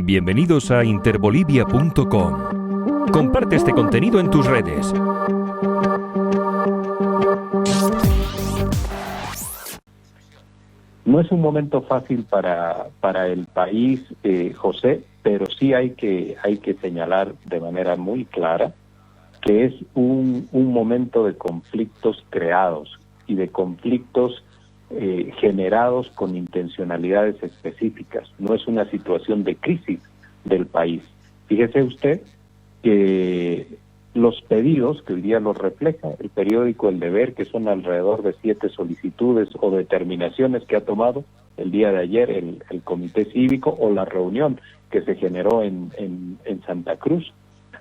Bienvenidos a interbolivia.com. Comparte este contenido en tus redes. No es un momento fácil para el país, José, pero sí hay que señalar de manera muy clara que es un momento de conflictos creados y de conflictos generados con intencionalidades específicas. No es una situación de crisis del país. Fíjese usted que los pedidos, que hoy día los refleja el periódico El Deber, que son alrededor de 7 solicitudes o determinaciones que ha tomado el día de ayer el Comité Cívico o la reunión que se generó en Santa Cruz,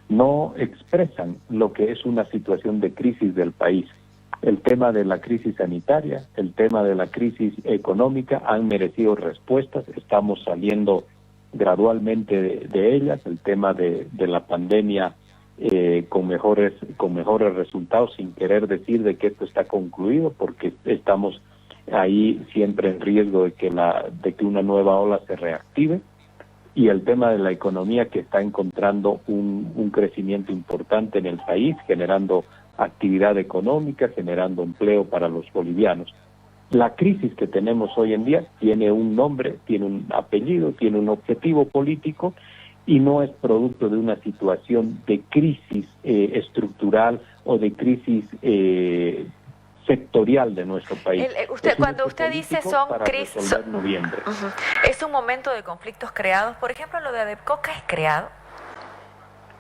no expresan lo que es una situación de crisis del país. El tema de la crisis sanitaria, el tema de la crisis económica han merecido respuestas, estamos saliendo gradualmente de ellas, el tema de la pandemia con mejores resultados, sin querer decir de que esto está concluido, porque estamos ahí siempre en riesgo de que una nueva ola se reactive, y el tema de la economía, que está encontrando un crecimiento importante en el país, generando actividad económica, generando empleo para los bolivianos. La crisis que tenemos hoy en día tiene un nombre, tiene un apellido, tiene un objetivo político, y no es producto de una situación de crisis estructural o de crisis sectorial de nuestro país. Cuando usted dice son crisis, ¿Es un momento de conflictos creados? Por ejemplo, lo de Adepcoca es creado.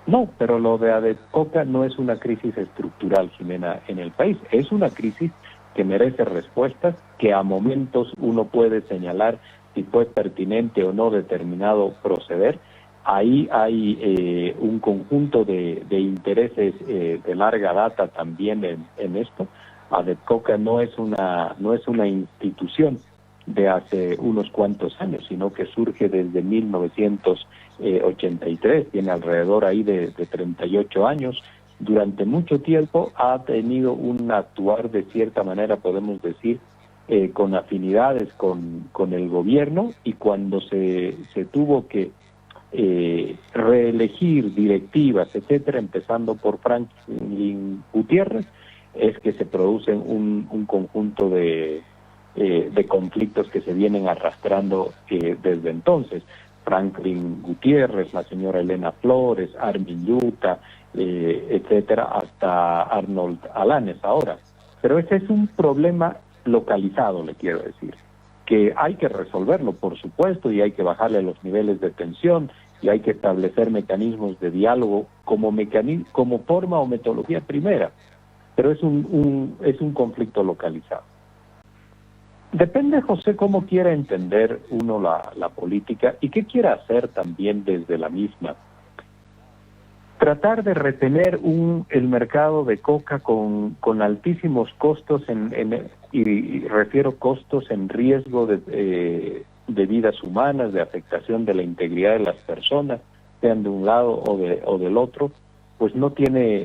No, pero lo de Adepcoca no es una crisis estructural, Jimena, en el país. Es una crisis que merece respuestas, que a momentos uno puede señalar si fue pertinente o no determinado proceder. Ahí hay un conjunto de intereses de larga data también en esto. Adepcoca no es una institución de hace unos cuantos años, sino que surge desde 1983, tiene alrededor ahí de 38 años. Durante mucho tiempo ha tenido un actuar, de cierta manera podemos decir, con afinidades con el gobierno, y cuando se tuvo que reelegir directivas, etcétera, empezando por Franklin Gutiérrez, es que se producen un conjunto de conflictos que se vienen arrastrando desde entonces. Franklin Gutiérrez, la señora Elena Flores, Armin Yuta, etcétera, hasta Arnold Alanes ahora. Pero ese es un problema localizado, le quiero decir, que hay que resolverlo, por supuesto, y hay que bajarle los niveles de tensión, y hay que establecer mecanismos de diálogo como forma o metodología primera, pero es un conflicto localizado. Depende, José, cómo quiera entender uno la política y qué quiera hacer también desde la misma. Tratar de retener el mercado de coca con altísimos costos, y refiero costos en riesgo de vidas humanas, de afectación de la integridad de las personas, sean de un lado o del otro, pues no tiene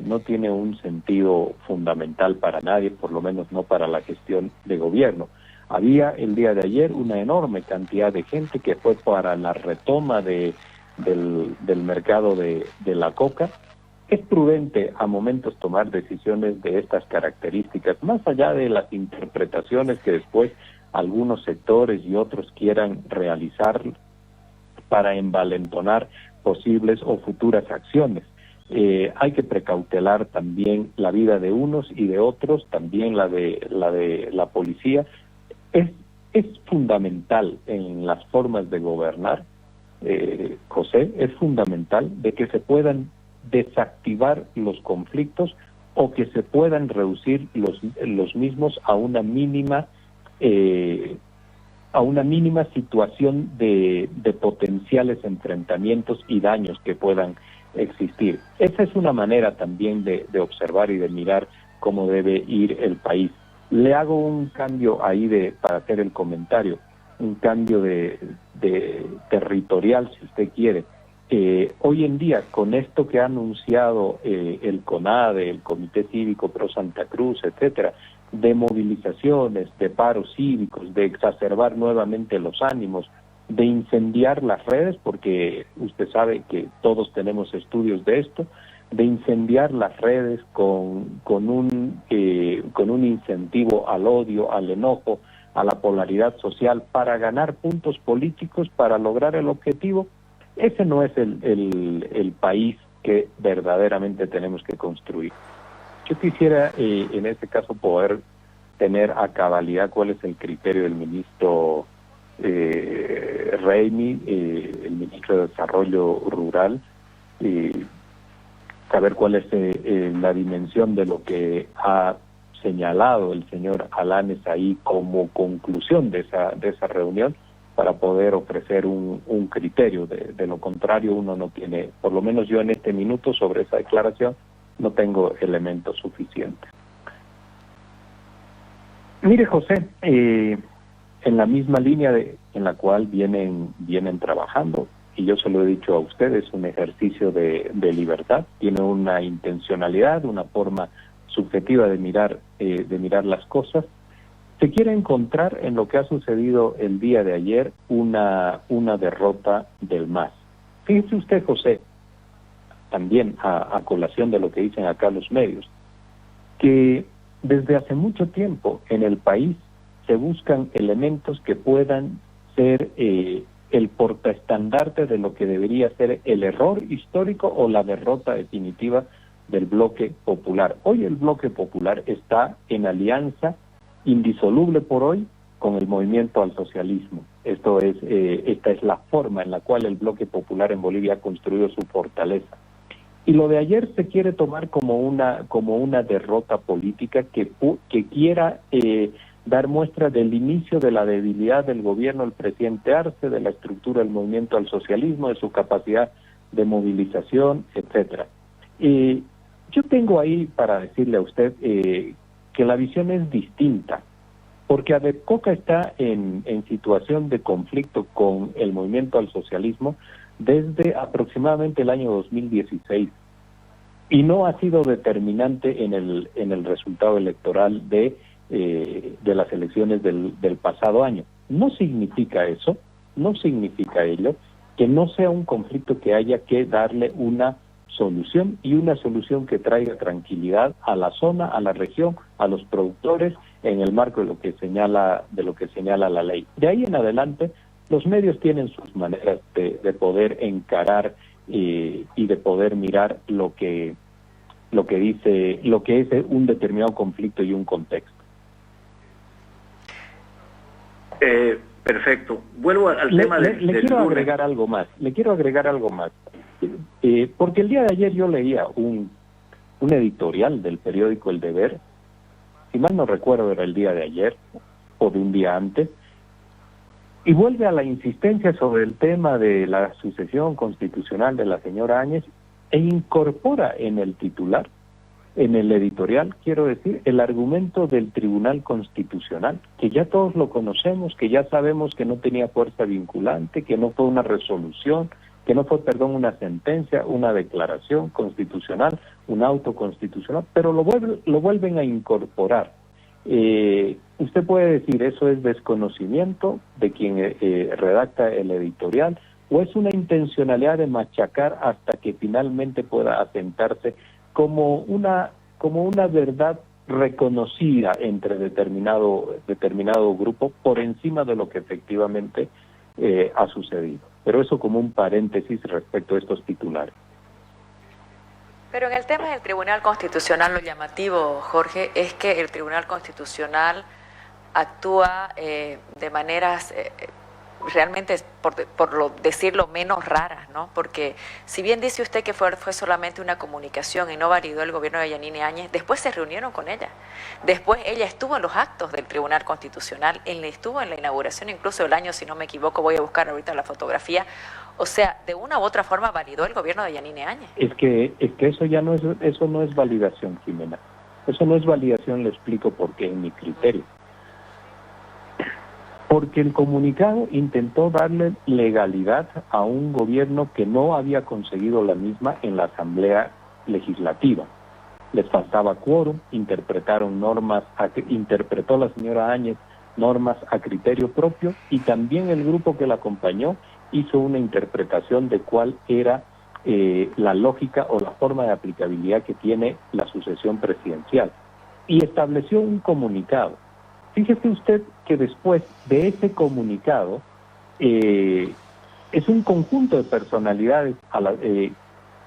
un sentido fundamental para nadie, por lo menos no para la gestión de gobierno. Había el día de ayer una enorme cantidad de gente que fue para la retoma del mercado de la coca. Es prudente a momentos tomar decisiones de estas características, más allá de las interpretaciones que después algunos sectores y otros quieran realizar para envalentonar posibles o futuras acciones. Hay que precautelar también la vida de unos y de otros, también la de la policía. Es fundamental en las formas de gobernar, José, es fundamental de que se puedan desactivar los conflictos o que se puedan reducir los mismos a una mínima situación de potenciales enfrentamientos y daños que puedan existir. Esa es una manera también de observar y de mirar cómo debe ir el país. Le hago un cambio ahí para hacer el comentario, un cambio de territorial, si usted quiere. Hoy en día, con esto que ha anunciado el CONADE, el Comité Cívico Pro Santa Cruz, etcétera, de movilizaciones, de paros cívicos, de exacerbar nuevamente los ánimos, de incendiar las redes, porque usted sabe que todos tenemos estudios de esto, de incendiar las redes con un incentivo al odio, al enojo, a la polaridad social para ganar puntos políticos, para lograr el objetivo. Ese no es el país que verdaderamente tenemos que construir. Yo quisiera en este caso poder tener a cabalidad cuál es el criterio del ministro Reimi, el ministro de Desarrollo Rural, saber cuál es la dimensión de lo que ha señalado el señor Alanes ahí como conclusión de esa reunión, para poder ofrecer un criterio. De lo contrario, uno no tiene, por lo menos yo en este minuto sobre esa declaración, no tengo elementos suficientes. Mire, José, en la misma línea en la cual vienen trabajando, y yo se lo he dicho a ustedes, un ejercicio de libertad, tiene una intencionalidad, una forma subjetiva de mirar las cosas. Se quiere encontrar en lo que ha sucedido el día de ayer una derrota del MAS. Fíjese usted, José, también a colación de lo que dicen acá los medios, que desde hace mucho tiempo en el país se buscan elementos que puedan ser el portaestandarte de lo que debería ser el error histórico o la derrota definitiva del bloque popular. Hoy el bloque popular está en alianza indisoluble por hoy con el movimiento al socialismo. Esta es la forma en la cual el bloque popular en Bolivia ha construido su fortaleza. Y lo de ayer se quiere tomar como una derrota política que quiera dar muestra del inicio de la debilidad del gobierno del presidente Arce, de la estructura del movimiento al socialismo, de su capacidad de movilización, etcétera. Yo tengo ahí para decirle a usted que la visión es distinta, porque ADEPCOCA está en situación de conflicto con el movimiento al socialismo desde aproximadamente el año 2016 y no ha sido determinante en el resultado electoral de las elecciones del pasado año. No significa eso, no significa ello que no sea un conflicto que haya que darle una solución, y una solución que traiga tranquilidad a la zona, a la región, a los productores, en el marco de lo que señala la ley. De ahí en adelante, los medios tienen sus maneras de poder encarar y de poder mirar lo que es un determinado conflicto y un contexto. Perfecto. Vuelvo al tema del Le quiero agregar algo más. Porque el día de ayer yo leía un editorial del periódico El Deber, si mal no recuerdo era el día de ayer o de un día antes, y vuelve a la insistencia sobre el tema de la sucesión constitucional de la señora Áñez e incorpora en el titular, en el editorial, quiero decir, el argumento del Tribunal Constitucional, que ya todos lo conocemos, que ya sabemos que no tenía fuerza vinculante, que no fue una resolución, que no fue, una sentencia, una declaración constitucional, un auto constitucional, pero lo vuelven a incorporar. Usted puede decir, eso es desconocimiento de quien redacta el editorial, o es una intencionalidad de machacar hasta que finalmente pueda asentarse como una verdad reconocida entre determinado grupo por encima de lo que efectivamente ha sucedido. Pero eso como un paréntesis respecto a estos titulares. Pero en el tema del Tribunal Constitucional, lo llamativo, Jorge, es que el Tribunal Constitucional actúa de maneras realmente, por decirlo menos raras, ¿no? Porque si bien dice usted que fue solamente una comunicación y no validó el gobierno de Yanine Áñez, después se reunieron con ella. Después ella estuvo en los actos del Tribunal Constitucional, él estuvo en la inauguración incluso del año, si no me equivoco, voy a buscar ahorita la fotografía. O sea, de una u otra forma validó el gobierno de Yanine Áñez. Es que eso no es validación, Jimena. Eso no es validación, le explico por qué en mi criterio. Porque el comunicado intentó darle legalidad a un gobierno que no había conseguido la misma en la Asamblea Legislativa. Les faltaba quórum, interpretaron normas, interpretó la señora Áñez normas a criterio propio, y también el grupo que la acompañó hizo una interpretación de cuál era la lógica o la forma de aplicabilidad que tiene la sucesión presidencial, y estableció un comunicado. Fíjese usted que después de ese comunicado es un conjunto de personalidades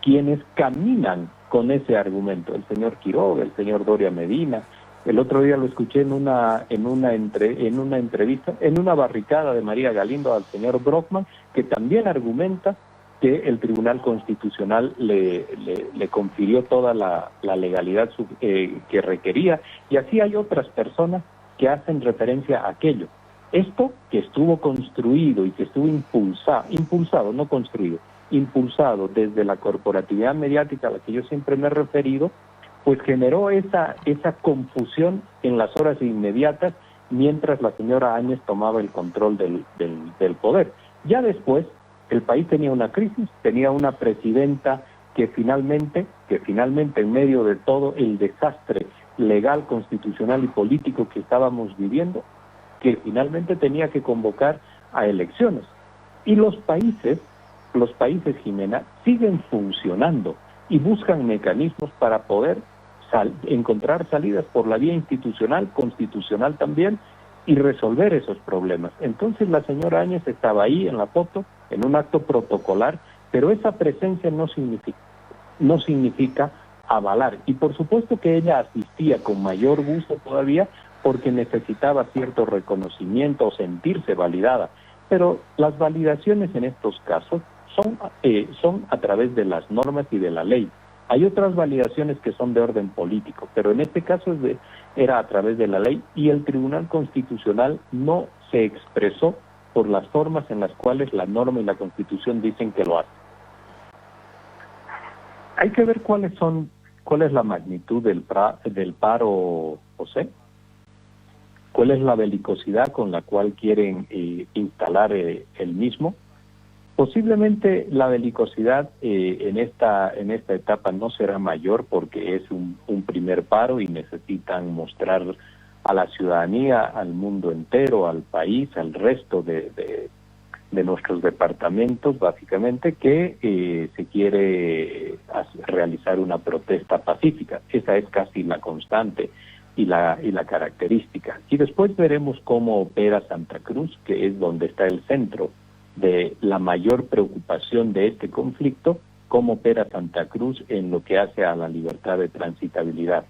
quienes caminan con ese argumento. El señor Quiroga, el señor Doria Medina. El otro día lo escuché en una entrevista, en una barricada de María Galindo, al señor Brockman, que también argumenta que el Tribunal Constitucional le confirió toda la legalidad que requería, y así hay otras personas que hacen referencia a aquello. Esto que estuvo construido y que estuvo impulsado, no construido, impulsado desde la corporatividad mediática a la que yo siempre me he referido, pues generó esa confusión en las horas inmediatas mientras la señora Áñez tomaba el control del poder. Ya después, el país tenía una crisis, tenía una presidenta que finalmente en medio de todo el desastre legal, constitucional y político que estábamos viviendo, que finalmente tenía que convocar a elecciones. Y los países, Jimena, siguen funcionando y buscan mecanismos para poder encontrar salidas por la vía institucional, constitucional también, y resolver esos problemas. Entonces la señora Áñez estaba ahí en la foto, en un acto protocolar, pero esa presencia no significa avalar. Y por supuesto que ella asistía con mayor gusto todavía porque necesitaba cierto reconocimiento o sentirse validada. Pero las validaciones en estos casos son a través de las normas y de la ley. Hay otras validaciones que son de orden político, pero en este caso era a través de la ley, y el Tribunal Constitucional no se expresó por las formas en las cuales la norma y la Constitución dicen que lo hace. Hay que ver cuál es la magnitud del paro, José. ¿Cuál es la belicosidad con la cual quieren instalar el mismo? Posiblemente la belicosidad en esta etapa no será mayor porque es un primer paro y necesitan mostrar a la ciudadanía, al mundo entero, al país, al resto de nuestros departamentos, básicamente, que se quiere realizar una protesta pacífica. Esa es casi la constante y la característica. Y después veremos cómo opera Santa Cruz, que es donde está el centro de la mayor preocupación de este conflicto, cómo opera Santa Cruz en lo que hace a la libertad de transitabilidad.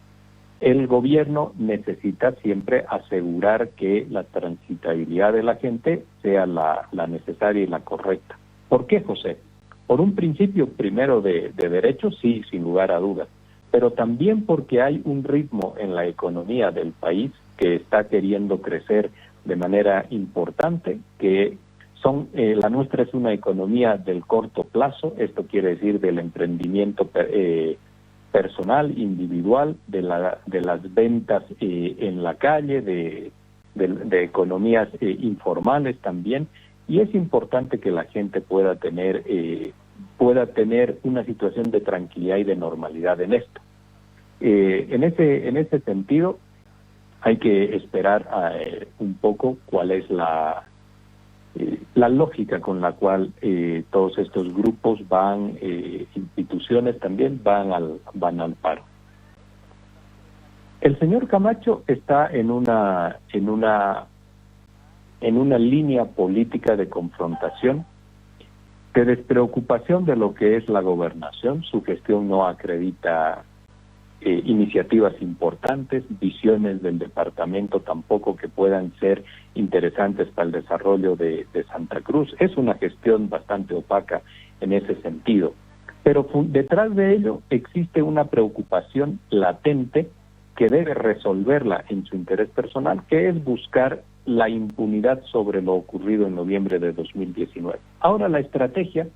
El gobierno necesita siempre asegurar que la transitabilidad de la gente sea la necesaria y la correcta. ¿Por qué, José? Por un principio primero de derechos, sí, sin lugar a dudas, pero también porque hay un ritmo en la economía del país que está queriendo crecer de manera importante, que la nuestra es una economía del corto plazo. Esto quiere decir del emprendimiento personal, individual, de las ventas en la calle, de economías informales también, y es importante que la gente pueda tener una situación de tranquilidad y de normalidad en esto. En ese sentido, hay que esperar un poco cuál es la lógica con la cual todos estos grupos instituciones también van al paro. El señor Camacho está en una línea política de confrontación, de despreocupación de lo que es la gobernación. Su gestión no acredita iniciativas importantes, visiones del departamento tampoco que puedan ser interesantes para el desarrollo de Santa Cruz. Es una gestión bastante opaca en ese sentido, pero detrás de ello existe una preocupación latente que debe resolverla en su interés personal, que es buscar la impunidad sobre lo ocurrido en noviembre de 2019. Ahora la estrategia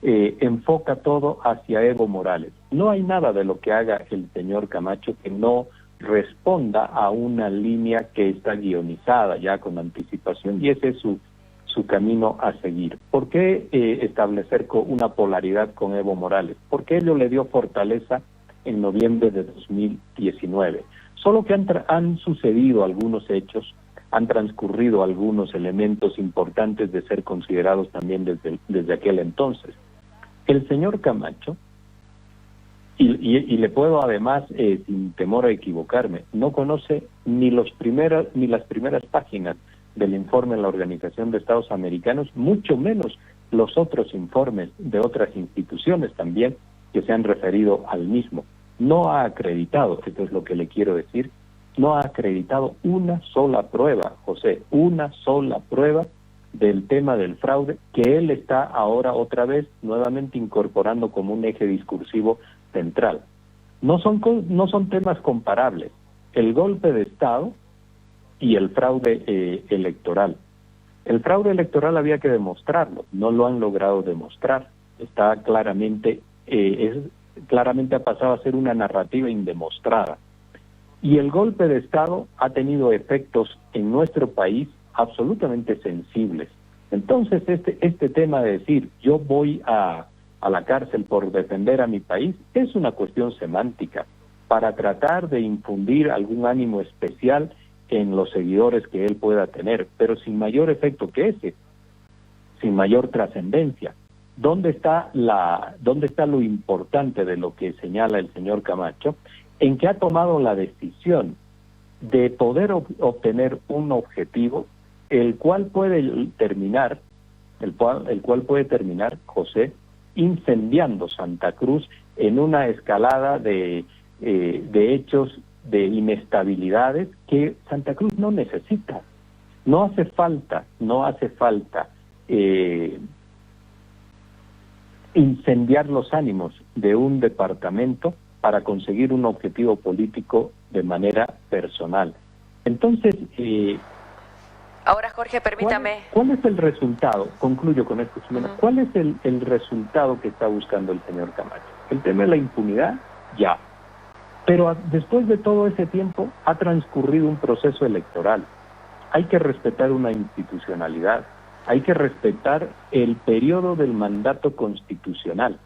enfoca todo hacia Evo Morales. No hay nada de lo que haga el señor Camacho que no responda a una línea que está guionizada ya con anticipación, y ese es su camino a seguir. ¿Por qué establecer una polaridad con Evo Morales? Porque ello le dio fortaleza en noviembre de 2019. Solo que han sucedido algunos hechos han transcurrido algunos elementos importantes de ser considerados también desde aquel entonces. El señor Camacho, y le puedo además, sin temor a equivocarme, no conoce ni las primeras páginas del informe de la Organización de Estados Americanos, mucho menos los otros informes de otras instituciones también que se han referido al mismo. No ha acreditado, esto es lo que le quiero decir, no ha acreditado una sola prueba, José, una sola prueba del tema del fraude que él está ahora otra vez nuevamente incorporando como un eje discursivo central. No son temas comparables, el golpe de Estado y el fraude electoral. El fraude electoral había que demostrarlo, no lo han logrado demostrar, está claramente ha pasado a ser una narrativa indemostrada. Y el golpe de Estado ha tenido efectos en nuestro país absolutamente sensibles. Entonces, este tema de decir, yo voy a la cárcel por defender a mi país, es una cuestión semántica, para tratar de infundir algún ánimo especial en los seguidores que él pueda tener, pero sin mayor efecto que ese, sin mayor trascendencia. ¿Dónde está lo importante de lo que señala el señor Camacho? En que ha tomado la decisión de poder obtener un objetivo, el cual puede terminar, José, incendiando Santa Cruz en una escalada de hechos de inestabilidades que Santa Cruz no necesita. No hace falta incendiar los ánimos de un departamento para conseguir un objetivo político de manera personal. Entonces, ahora, Jorge, permítame. ¿Cuál es el resultado? Concluyo con esto, Ximena. ¿Cuál es el resultado que está buscando el señor Camacho? El tema de la impunidad, ya. Pero después de todo ese tiempo ha transcurrido un proceso electoral. Hay que respetar una institucionalidad. Hay que respetar el periodo del mandato constitucional.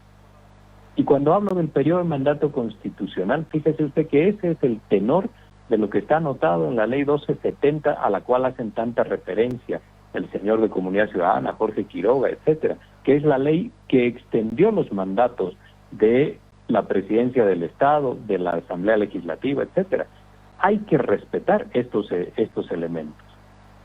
Y cuando hablo del periodo del mandato constitucional, fíjese usted que ese es el tenor de lo que está anotado en la ley 1270, a la cual hacen tanta referencia el señor de Comunidad Ciudadana, Jorge Quiroga, etcétera, que es la ley que extendió los mandatos de la presidencia del Estado, de la Asamblea Legislativa, etcétera. Hay que respetar estos elementos.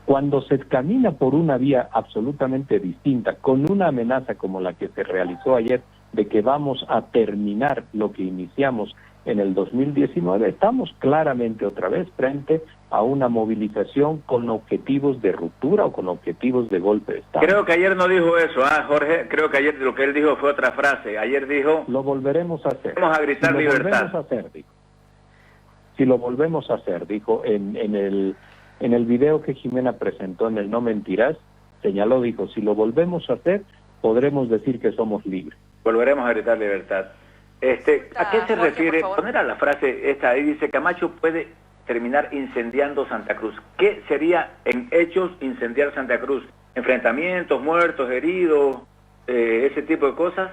Cuando se camina por una vía absolutamente distinta, con una amenaza como la que se realizó ayer, de que vamos a terminar lo que iniciamos en el 2019, estamos claramente otra vez frente a una movilización con objetivos de ruptura o con objetivos de golpe de Estado. Creo que ayer no dijo eso, Jorge. Creo que ayer lo que él dijo fue otra frase. Ayer dijo... Lo volveremos a hacer. Vamos a gritar libertad. Si lo volvemos a hacer, dijo en el video que Ximena presentó en el No Mentirás, señaló, dijo, si lo volvemos a hacer, podremos decir que somos libres. Volveremos a gritar libertad. ¿A qué se refiere? Poner a la frase esta ahí, dice, Camacho puede terminar incendiando Santa Cruz. ¿Qué sería en hechos incendiar Santa Cruz? ¿Enfrentamientos, muertos, heridos, ese tipo de cosas?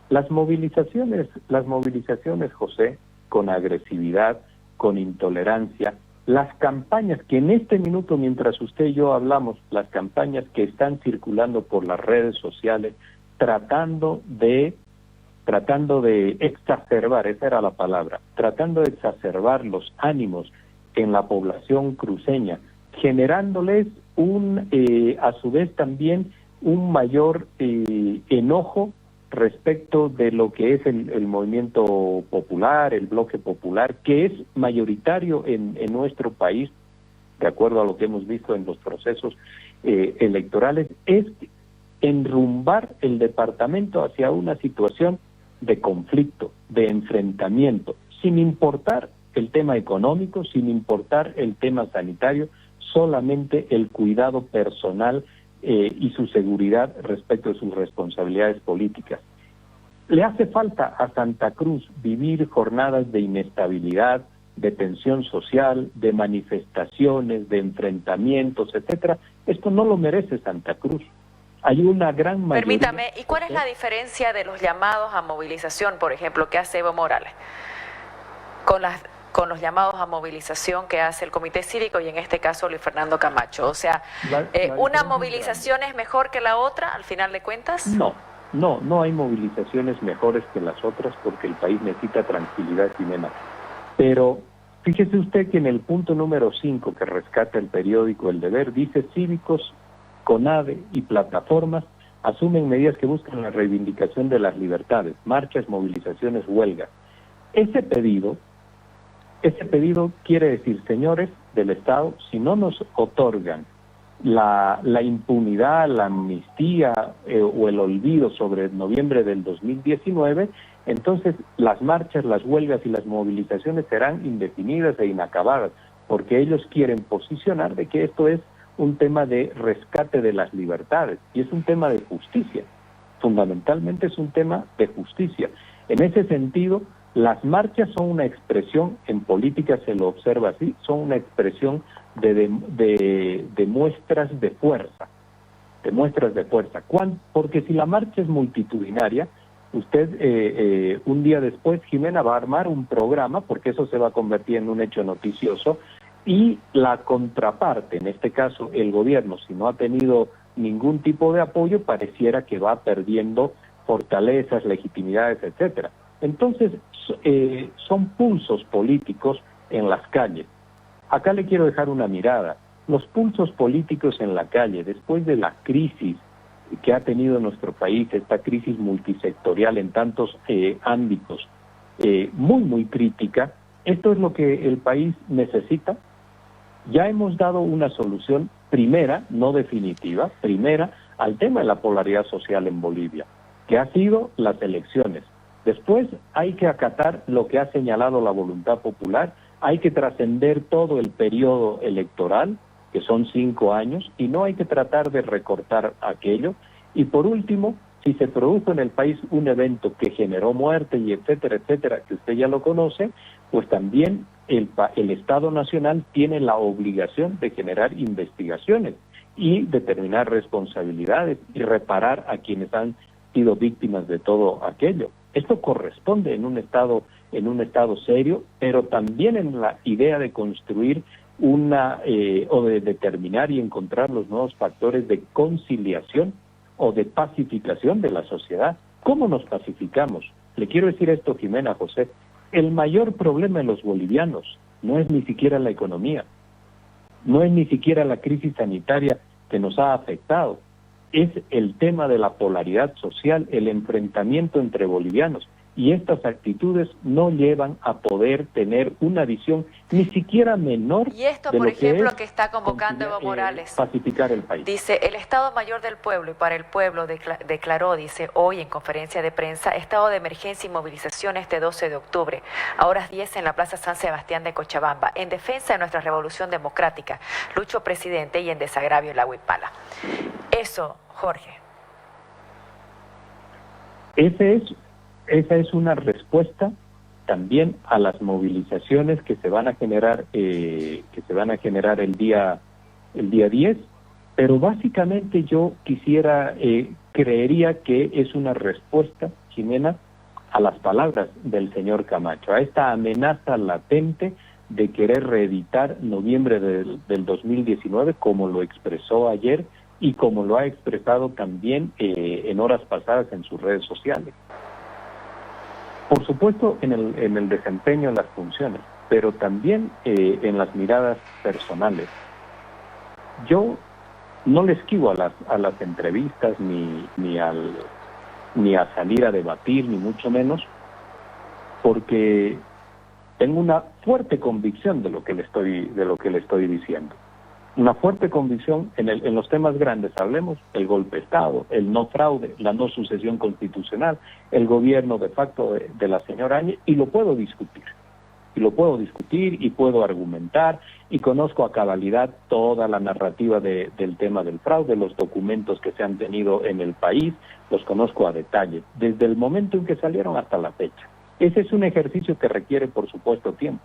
Las movilizaciones, José, con agresividad, con intolerancia, las campañas que en este minuto, mientras usted y yo hablamos, las campañas que están circulando por las redes sociales, tratando de exacerbar, esa era la palabra, tratando de exacerbar los ánimos en la población cruceña, generándoles a su vez también un mayor enojo respecto de lo que es el movimiento popular, el bloque popular, que es mayoritario en nuestro país, de acuerdo a lo que hemos visto en los procesos electorales, es enrumbar el departamento hacia una situación de conflicto, de enfrentamiento, sin importar el tema económico, sin importar el tema sanitario, solamente el cuidado personal y su seguridad respecto de sus responsabilidades políticas. Le hace falta a Santa Cruz vivir jornadas de inestabilidad, de tensión social, de manifestaciones, de enfrentamientos, etcétera. Esto no lo merece Santa Cruz. Hay una gran mayoría... Permítame, ¿y cuál es la diferencia de los llamados a movilización, por ejemplo, que hace Evo Morales, con las con los llamados a movilización que hace el Comité Cívico y en este caso Luis Fernando Camacho? O sea, ¿una movilización es mejor que la otra al final de cuentas? No hay movilizaciones mejores que las otras porque el país necesita tranquilidad, Jimena. Pero fíjese usted que en el punto número 5 que rescata el periódico El Deber dice: cívicos, CONADE y plataformas asumen medidas que buscan la reivindicación de las libertades, marchas, movilizaciones, huelgas. Ese pedido quiere decir, señores del Estado, si no nos otorgan la impunidad, la amnistía o el olvido sobre noviembre del 2019, entonces las marchas, las huelgas y las movilizaciones serán indefinidas e inacabadas, porque ellos quieren posicionar de que esto es un tema de rescate de las libertades y es un tema de justicia. Fundamentalmente es un tema de justicia. En ese sentido, las marchas son una expresión, en política se lo observa así, son una expresión de muestras de fuerza, porque si la marcha es multitudinaria, usted un día después, Jimena, va a armar un programa, porque eso se va a convertir en un hecho noticioso, y la contraparte, en este caso el gobierno, si no ha tenido ningún tipo de apoyo, pareciera que va perdiendo fortalezas, legitimidades, etcétera. Entonces, son pulsos políticos en las calles. Acá le quiero dejar una mirada. Los pulsos políticos en la calle, después de la crisis que ha tenido nuestro país, esta crisis multisectorial en tantos ámbitos, muy crítica, esto es lo que el país necesita. Ya hemos dado una solución primera, no definitiva, al tema de la polaridad social en Bolivia, que ha sido las elecciones. Después hay que acatar lo que ha señalado la voluntad popular, hay que trascender todo el periodo electoral, que son 5 años, y no hay que tratar de recortar aquello. Y por último, si se produjo en el país un evento que generó muerte y etcétera, que usted ya lo conoce, pues también el Estado Nacional tiene la obligación de generar investigaciones y determinar responsabilidades y reparar a quienes han sido víctimas de todo aquello. Esto corresponde en un estado serio, pero también en la idea de construir o de determinar y encontrar los nuevos factores de conciliación o de pacificación de la sociedad. ¿Cómo nos pacificamos? Le quiero decir esto, Jimena, José. El mayor problema de los bolivianos no es ni siquiera la economía, no es ni siquiera la crisis sanitaria que nos ha afectado, es el tema de la polaridad social, el enfrentamiento entre bolivianos. Y estas actitudes no llevan a poder tener una visión ni siquiera menor. Y esto, por ejemplo, que está convocando Evo Morales, pacificar el país. Dice, el Estado Mayor del Pueblo y para el pueblo declaró, dice, hoy en conferencia de prensa, estado de emergencia y movilización este 12 de octubre, a horas 10 en la Plaza San Sebastián de Cochabamba, en defensa de nuestra revolución democrática, lucho presidente y en desagravio de la Huipala. Eso, Jorge. Esa es una respuesta también a las movilizaciones que se van a generar el día 10, pero básicamente yo creería que es una respuesta, Jimena, a las palabras del señor Camacho, a esta amenaza latente de querer reeditar noviembre del 2019, como lo expresó ayer y como lo ha expresado también en horas pasadas en sus redes sociales. Por supuesto en el desempeño de las funciones, pero también en las miradas personales. Yo no le esquivo a las entrevistas ni a salir a debatir, ni mucho menos, porque tengo una fuerte convicción de lo que le estoy diciendo. Una fuerte convicción en los temas grandes, hablemos, el golpe de Estado, el no fraude, la no sucesión constitucional, el gobierno de facto de la señora Áñez, y lo puedo discutir y puedo argumentar, y conozco a cabalidad toda la narrativa del tema del fraude, los documentos que se han tenido en el país, los conozco a detalle, desde el momento en que salieron hasta la fecha. Ese es un ejercicio que requiere, por supuesto, tiempo,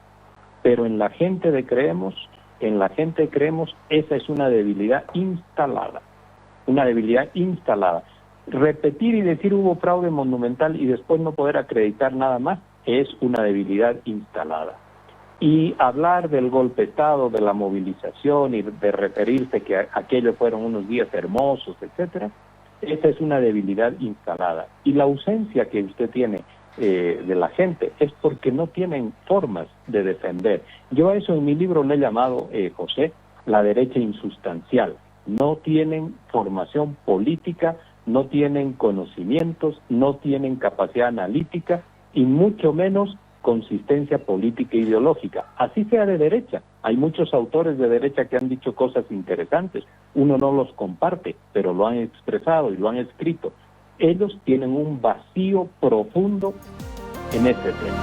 pero en la gente creemos, esa es una debilidad instalada. Repetir y decir hubo fraude monumental y después no poder acreditar nada más es una debilidad instalada. Y hablar del golpe de Estado, de la movilización y de referirse que aquellos fueron unos días hermosos, etcétera, esa es una debilidad instalada. Y la ausencia que usted tiene de la gente es porque no tienen formas de defender. Yo a eso en mi libro le he llamado, José, la derecha insustancial. No tienen formación política, no tienen conocimientos, no tienen capacidad analítica y mucho menos consistencia política e ideológica, así sea de derecha. Hay muchos autores de derecha que han dicho cosas interesantes, uno no los comparte, pero lo han expresado y lo han escrito. Ellos tienen un vacío profundo en este tema.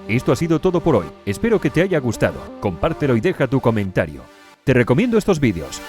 Esto ha sido todo por hoy. Espero que te haya gustado. Compártelo y deja tu comentario. Te recomiendo estos vídeos.